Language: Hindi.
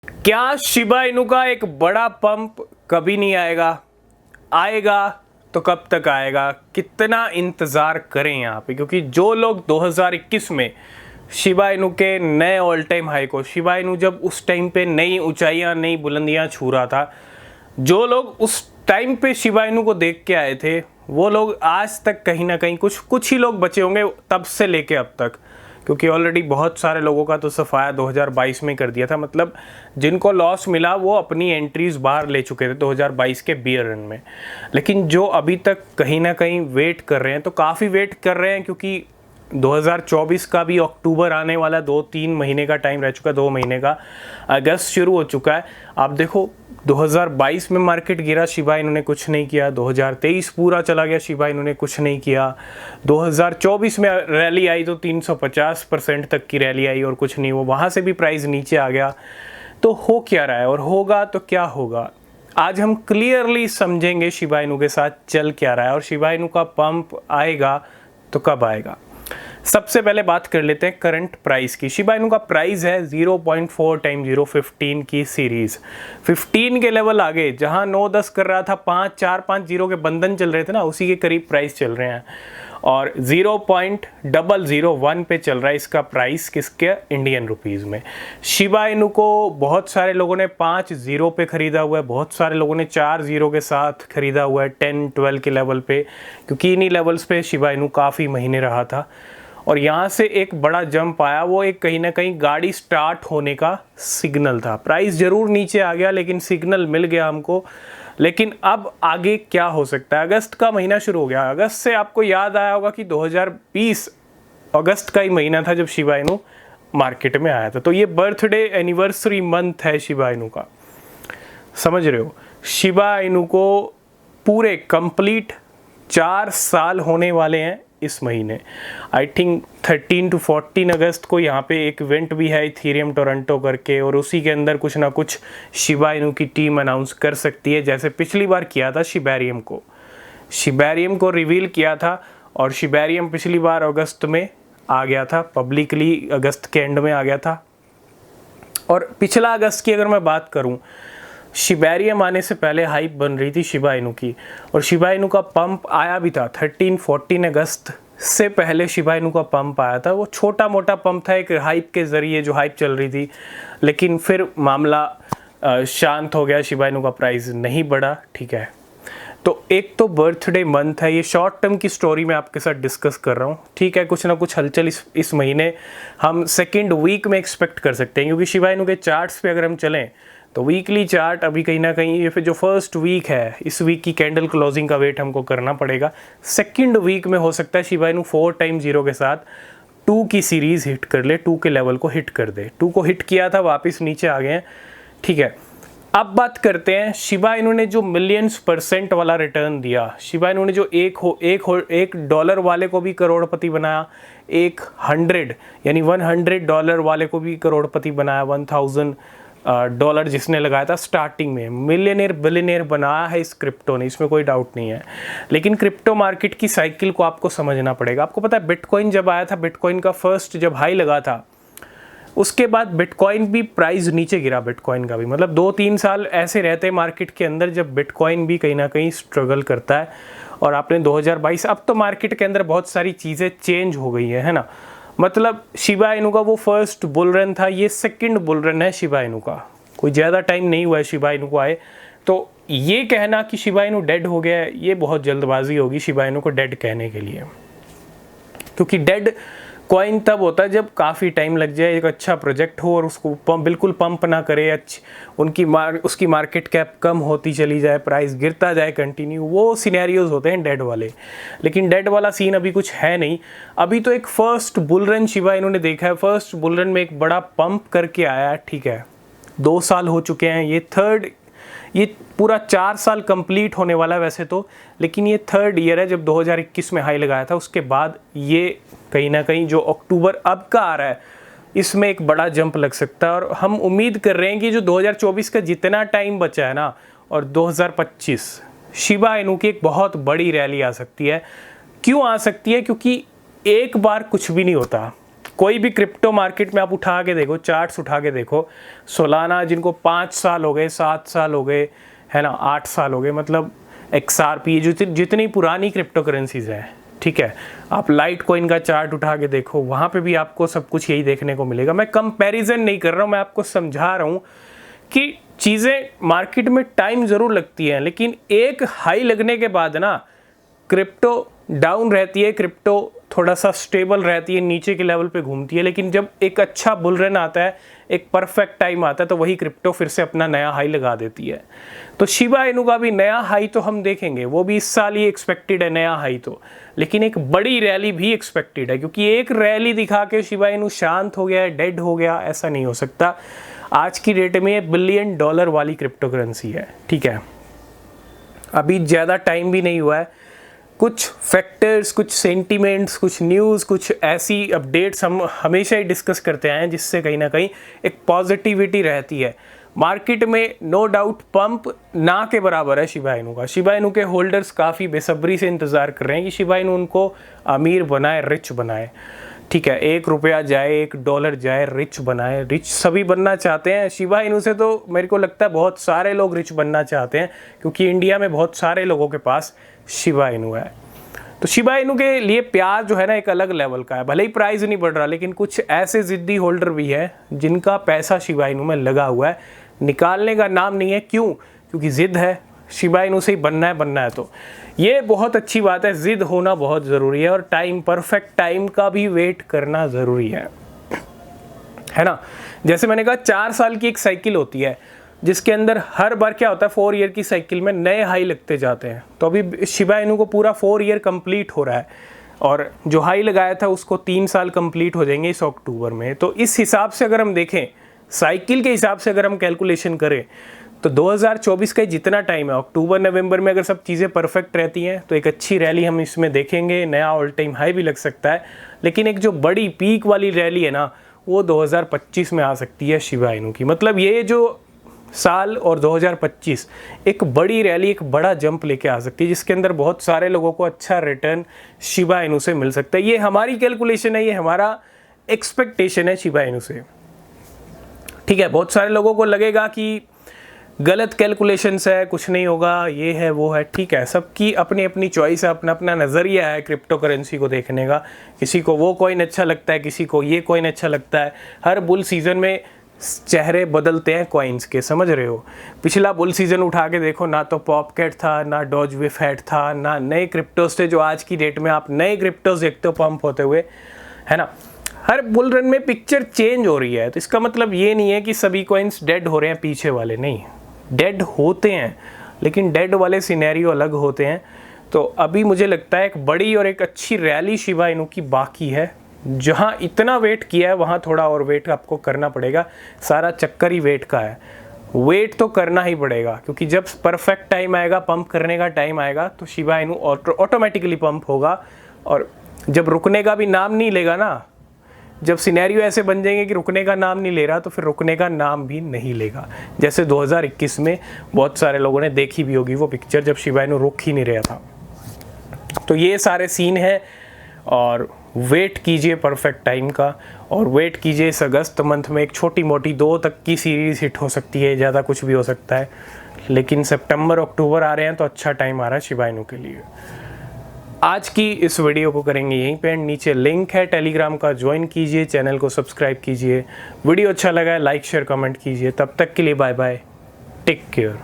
क्या शिबा इनू का एक बड़ा पंप कभी नहीं आएगा? आएगा तो कब तक आएगा? कितना इंतज़ार करें यहाँ पे? क्योंकि जो लोग 2021 में शिबा इनू के नए ऑल टाइम हाई को, शिबा इनू जब उस टाइम पे नई ऊंचाइयाँ नई बुलंदियाँ छू रहा था, जो लोग उस टाइम पे शिबा इनू को देख के आए थे, वो लोग आज तक कहीं ना कहीं कुछ ही लोग बचे होंगे तब से लेके अब तक, क्योंकि ऑलरेडी बहुत सारे लोगों का तो सफाया 2022 में कर दिया था। मतलब जिनको लॉस मिला वो अपनी एंट्रीज बाहर ले चुके थे 2022 के बियर रन में। लेकिन जो अभी तक कहीं ना कहीं वेट कर रहे हैं, तो काफ़ी वेट कर रहे हैं, क्योंकि 2024 का भी अक्टूबर आने वाला, 2-3 महीने का टाइम रह चुका, 2 महीने का, अगस्त शुरू हो चुका है। आप देखो 2022 में मार्केट गिरा, शिबा इनू ने कुछ नहीं किया। 2023 पूरा चला गया, शिबा इनू ने कुछ नहीं किया। 2024 में रैली आई तो 350% तक की रैली आई और कुछ नहीं, वो वहाँ से भी प्राइस नीचे आ गया। तो हो क्या रहा है और होगा तो क्या होगा, आज हम क्लियरली समझेंगे शिबा इनू के साथ चल क्या रहा है और शिबा इनू का पंप आएगा तो कब आएगा। सबसे पहले बात कर लेते हैं करंट प्राइस की। शिबा इनू का प्राइस है 0.4 टाइम 0.15 की सीरीज। 15 के लेवल आगे जहां 9-10 कर रहा था, 5-4-5-0 के बंधन चल रहे थे ना, उसी के करीब प्राइस चल रहे हैं। और 0.001 पे चल रहा है इसका प्राइस, किसके? इंडियन रुपीज़ में। शिबा इनू को बहुत सारे लोगों ने 5-0 पे ख़रीदा हुआ है, बहुत सारे लोगों ने 4-0 के साथ ख़रीदा हुआ है 10-12 के लेवल पे, क्योंकि इन्हीं लेवल्स पे शिबा इनू काफ़ी महीने रहा था। और यहाँ से एक बड़ा जंप आया, वो एक कहीं ना कहीं गाड़ी स्टार्ट होने का सिग्नल था। प्राइस ज़रूर नीचे आ गया लेकिन सिग्नल मिल गया हमको। लेकिन अब आगे क्या हो सकता है? अगस्त का महीना शुरू हो गया। अगस्त से आपको याद आया होगा कि 2020 अगस्त का ही महीना था जब शिबा इनू मार्केट में आया था। तो ये बर्थडे एनिवर्सरी मंथ है शिबा इनू का, समझ रहे हो? शिबा इनू को पूरे कंप्लीट 4 साल होने वाले हैं इस महीने। आई थिंक 13 to 14 अगस्त को यहाँ पे एक इवेंट भी है इथेरियम टोरंटो करके, और उसी के अंदर कुछ ना कुछ शिबा इनू की टीम अनाउंस कर सकती है, जैसे पिछली बार किया था शिबेरियम को रिवील किया था। और शिबेरियम पिछली बार अगस्त में आ गया था, पब्लिकली अगस्त के एंड में आ गया था। और पिछला अगस्त की अगर मैं बात करूँ, शिबेरियम आने से पहले हाइप बन रही थी शिबा इनू की, और शिबा इनू का पंप आया भी था 13-14 अगस्त से पहले शिबा इनू का पंप आया था। वो छोटा मोटा पंप था, एक हाइप के ज़रिए जो हाइप चल रही थी, लेकिन फिर मामला शांत हो गया, शिबा इनू का प्राइस नहीं बढ़ा। ठीक है, तो एक तो बर्थडे मंथ है, ये शॉर्ट टर्म की स्टोरी मैं आपके साथ डिस्कस कर रहा हूँ। ठीक है, कुछ ना कुछ हलचल इस महीने हम सेकेंड वीक में एक्सपेक्ट कर सकते हैं, क्योंकि शिबा इनू के चार्ट्स पे अगर हम चलें तो वीकली चार्ट अभी कहीं ना कहीं, ये फिर जो फर्स्ट वीक है, इस वीक की कैंडल क्लोजिंग का वेट हमको करना पड़ेगा। सेकंड वीक में हो सकता है शिबा इनू 4x0 के साथ 2 की सीरीज़ हिट कर ले, 2 के लेवल को हिट कर दे। 2 को हिट किया था, वापस नीचे आ गए हैं। ठीक है, अब बात करते हैं शिबा इनू ने जो मिलियंस% वाला रिटर्न दिया। शिबा इनू ने जो एक डॉलर वाले को भी करोड़पति बनाया, एक 100 यानी $100 वाले को भी करोड़पति बनाया, $1000 जिसने लगाया था स्टार्टिंग में, मिलियनेयर बिलियनेयर बनाया है इस क्रिप्टो ने, इसमें कोई डाउट नहीं है। लेकिन क्रिप्टो मार्केट की साइकिल को आपको समझना पड़ेगा। आपको पता है बिटकॉइन जब आया था, बिटकॉइन का फर्स्ट जब हाई लगा था, उसके बाद बिटकॉइन भी प्राइस नीचे गिरा, बिटकॉइन का भी। मतलब 2-3 साल ऐसे रहते हैं मार्केट के अंदर जब बिटकॉइन भी कहीं ना कहीं स्ट्रगल करता है। और आपने 2022, अब तो मार्केट के अंदर बहुत सारी चीज़ें चेंज हो गई है ना। मतलब शिबा इनू का वो फर्स्ट बुल रन था, ये सेकंड बुल रन है शिबा इनू का। कोई ज़्यादा टाइम नहीं हुआ है शिबा इनू को आए, तो ये कहना कि शिबा इनू डेड हो गया है, ये बहुत जल्दबाजी होगी शिबा इनू को डेड कहने के लिए। क्योंकि डेड कॉइन तब होता है जब काफ़ी टाइम लग जाए, एक अच्छा प्रोजेक्ट हो और उसको बिल्कुल पंप ना करे, उसकी मार्केट कैप कम होती चली जाए, प्राइस गिरता जाए कंटिन्यू, वो सिनेरियोज होते हैं डेड वाले। लेकिन डेड वाला सीन अभी कुछ है नहीं। अभी तो एक फर्स्ट बुल रन शिबा इन्होंने देखा है, फर्स्ट बुल रन में एक बड़ा पंप करके आया है। ठीक है, 2 साल हो चुके हैं, ये पूरा 4 साल कंप्लीट होने वाला है वैसे तो, लेकिन ये 3rd ईयर है। जब 2021 में हाई लगाया था, उसके बाद ये कहीं ना कहीं जो अक्टूबर अब का आ रहा है, इसमें एक बड़ा जंप लग सकता है। और हम उम्मीद कर रहे हैं कि जो 2024 का जितना टाइम बचा है ना, और 2025, शिबा इनू की एक बहुत बड़ी रैली आ सकती है। क्यों आ सकती है? क्योंकि एक बार कुछ भी नहीं होता, कोई भी क्रिप्टो मार्केट में आप उठा के देखो, चार्ट्स उठा के देखो, सोलाना जिनको 5 साल हो गए, 7 साल हो गए, है ना, 8 साल हो गए, मतलब XRP जितनी पुरानी क्रिप्टो करेंसीज हैं, ठीक है, आप लाइट कॉइन का चार्ट उठा के देखो, वहाँ पे भी आपको सब कुछ यही देखने को मिलेगा। मैं कंपैरिजन नहीं कर रहा हूँ, मैं आपको समझा रहा हूँ कि चीज़ें मार्केट में टाइम ज़रूर लगती है, लेकिन एक हाई लगने के बाद ना क्रिप्टो डाउन रहती है, क्रिप्टो थोड़ा सा स्टेबल रहती है, नीचे के लेवल पे घूमती है, लेकिन जब एक अच्छा बुल रन आता है, एक परफेक्ट टाइम आता है, तो वही क्रिप्टो फिर से अपना नया हाई लगा देती है। तो शिबा इनू का भी नया हाई तो हम देखेंगे, वो भी इस साल ही एक्सपेक्टेड है नया हाई तो, लेकिन एक बड़ी रैली भी एक्सपेक्टेड है, क्योंकि एक रैली दिखा के शिबा इनू शांत हो गया, डेड हो गया, ऐसा नहीं हो सकता। आज की डेट में $1 बिलियन वाली क्रिप्टो करेंसी है, ठीक है, अभी ज़्यादा टाइम भी नहीं हुआ है, कुछ फैक्टर्स, कुछ सेंटीमेंट्स, कुछ न्यूज़, कुछ ऐसी अपडेट्स हम हमेशा ही डिस्कस करते आए हैं, जिससे कहीं ना कहीं एक पॉजिटिविटी रहती है मार्केट में। नो डाउट पंप ना के बराबर है शिबा इनू का। शिबा इनू के होल्डर्स काफ़ी बेसब्री से इंतज़ार कर रहे हैं कि शिबा इनू उनको अमीर बनाए, रिच बनाए, ठीक है, $1 जाए, $1 जाए, रिच बनाए। रिच सभी बनना चाहते हैं, शिबा इनू से तो मेरे को लगता है बहुत सारे लोग रिच बनना चाहते हैं, क्योंकि इंडिया में बहुत सारे लोगों के पास शिबा इनू है। तो शिबा इनू के लिए प्यार जो है ना एक अलग लेवल का है, भले ही प्राइस नहीं बढ़ रहा, लेकिन कुछ ऐसे ज़िद्दी होल्डर भी हैं जिनका पैसा शिबा इनू में लगा हुआ है, निकालने का नाम नहीं है। क्यों? क्योंकि ज़िद है, शिबा इनू से ही बनना है। तो ये बहुत अच्छी बात है, ज़िद होना बहुत ज़रूरी है, और टाइम, परफेक्ट टाइम का भी वेट करना ज़रूरी है ना। जैसे मैंने कहा 4 साल की एक साइकिल होती है, जिसके अंदर हर बार क्या होता है, 4 ईयर की साइकिल में नए हाई लगते जाते हैं। तो अभी शिबा इनू को पूरा 4 ईयर कंप्लीट हो रहा है, और जो हाई लगाया था उसको 3 साल कंप्लीट हो जाएंगे इस अक्टूबर में। तो इस हिसाब से अगर हम देखें, साइकिल के हिसाब से अगर हम कैलकुलेशन करें, तो 2024 का जितना टाइम है, अक्टूबर नवंबर में अगर सब चीज़ें परफेक्ट रहती हैं, तो एक अच्छी रैली हम इसमें देखेंगे, नया ऑल टाइम हाई भी लग सकता है। लेकिन एक जो बड़ी पीक वाली रैली है ना, वो 2025 में आ सकती है शिबा इनू की। मतलब ये जो साल और 2025 एक बड़ी रैली, एक बड़ा जंप लेके आ सकती है, जिसके अंदर बहुत सारे लोगों को अच्छा रिटर्न शिबा इनू से मिल सकता है। ये हमारी कैलकुलेशन है, ये हमारा एक्सपेक्टेशन है शिबा इनू से, ठीक है। बहुत सारे लोगों को लगेगा कि गलत कैलकुलेशंस है, कुछ नहीं होगा, ये है वो है, ठीक है, सबकी अपनी अपनी चॉइस है, अपना अपना नज़रिया है क्रिप्टो करेंसी को देखने का। किसी को वो कॉइन अच्छा लगता है, किसी को ये कॉइन अच्छा लगता है। हर बुल सीज़न में चेहरे बदलते हैं कॉइन्स के, समझ रहे हो। पिछला बुल सीज़न उठा के देखो, ना तो पॉपकैट था, ना डॉज विफेट था, ना नए क्रिप्टोस थे, जो आज की डेट में आप नए क्रिप्टोस देखते हो पंप होते हुए, है ना। हर बुल रन में पिक्चर चेंज हो रही है। तो इसका मतलब ये नहीं है कि सभी कॉइन्स डेड हो रहे हैं, पीछे वाले नहीं, डेड होते हैं, लेकिन डेड वाले सिनेरियो अलग होते हैं। तो अभी मुझे लगता है एक बड़ी और एक अच्छी रैली शिबा इनू की बाकी है। जहाँ इतना वेट किया है, वहाँ थोड़ा और वेट आपको करना पड़ेगा। सारा चक्कर ही वेट का है, वेट तो करना ही पड़ेगा, क्योंकि जब परफेक्ट टाइम आएगा, पंप करने का टाइम आएगा, तो शिबा इनू ऑटोमेटिकली पंप होगा। और जब रुकने का भी नाम नहीं लेगा ना, जब सिनेरियो ऐसे बन जाएंगे कि रुकने का नाम नहीं ले रहा, तो फिर रुकने का नाम भी नहीं लेगा। जैसे 2021 में बहुत सारे लोगों ने देखी भी होगी वो पिक्चर, जब शिबा इनू रुक ही नहीं रहा था। तो ये सारे सीन हैं, और वेट कीजिए परफेक्ट टाइम का, और वेट कीजिए इस अगस्त मंथ में एक छोटी मोटी 2 तक की सीरीज़ हिट हो सकती है, ज़्यादा कुछ भी हो सकता है। लेकिन सितंबर अक्टूबर आ रहे हैं, तो अच्छा टाइम आ रहा है शिबा इनू के लिए। आज की इस वीडियो को करेंगे यहीं पे, नीचे लिंक है टेलीग्राम का, ज्वाइन कीजिए, चैनल को सब्सक्राइब कीजिए। वीडियो अच्छा लगा है लाइक शेयर कमेंट कीजिए। तब तक के लिए बाय बाय, टेक केयर।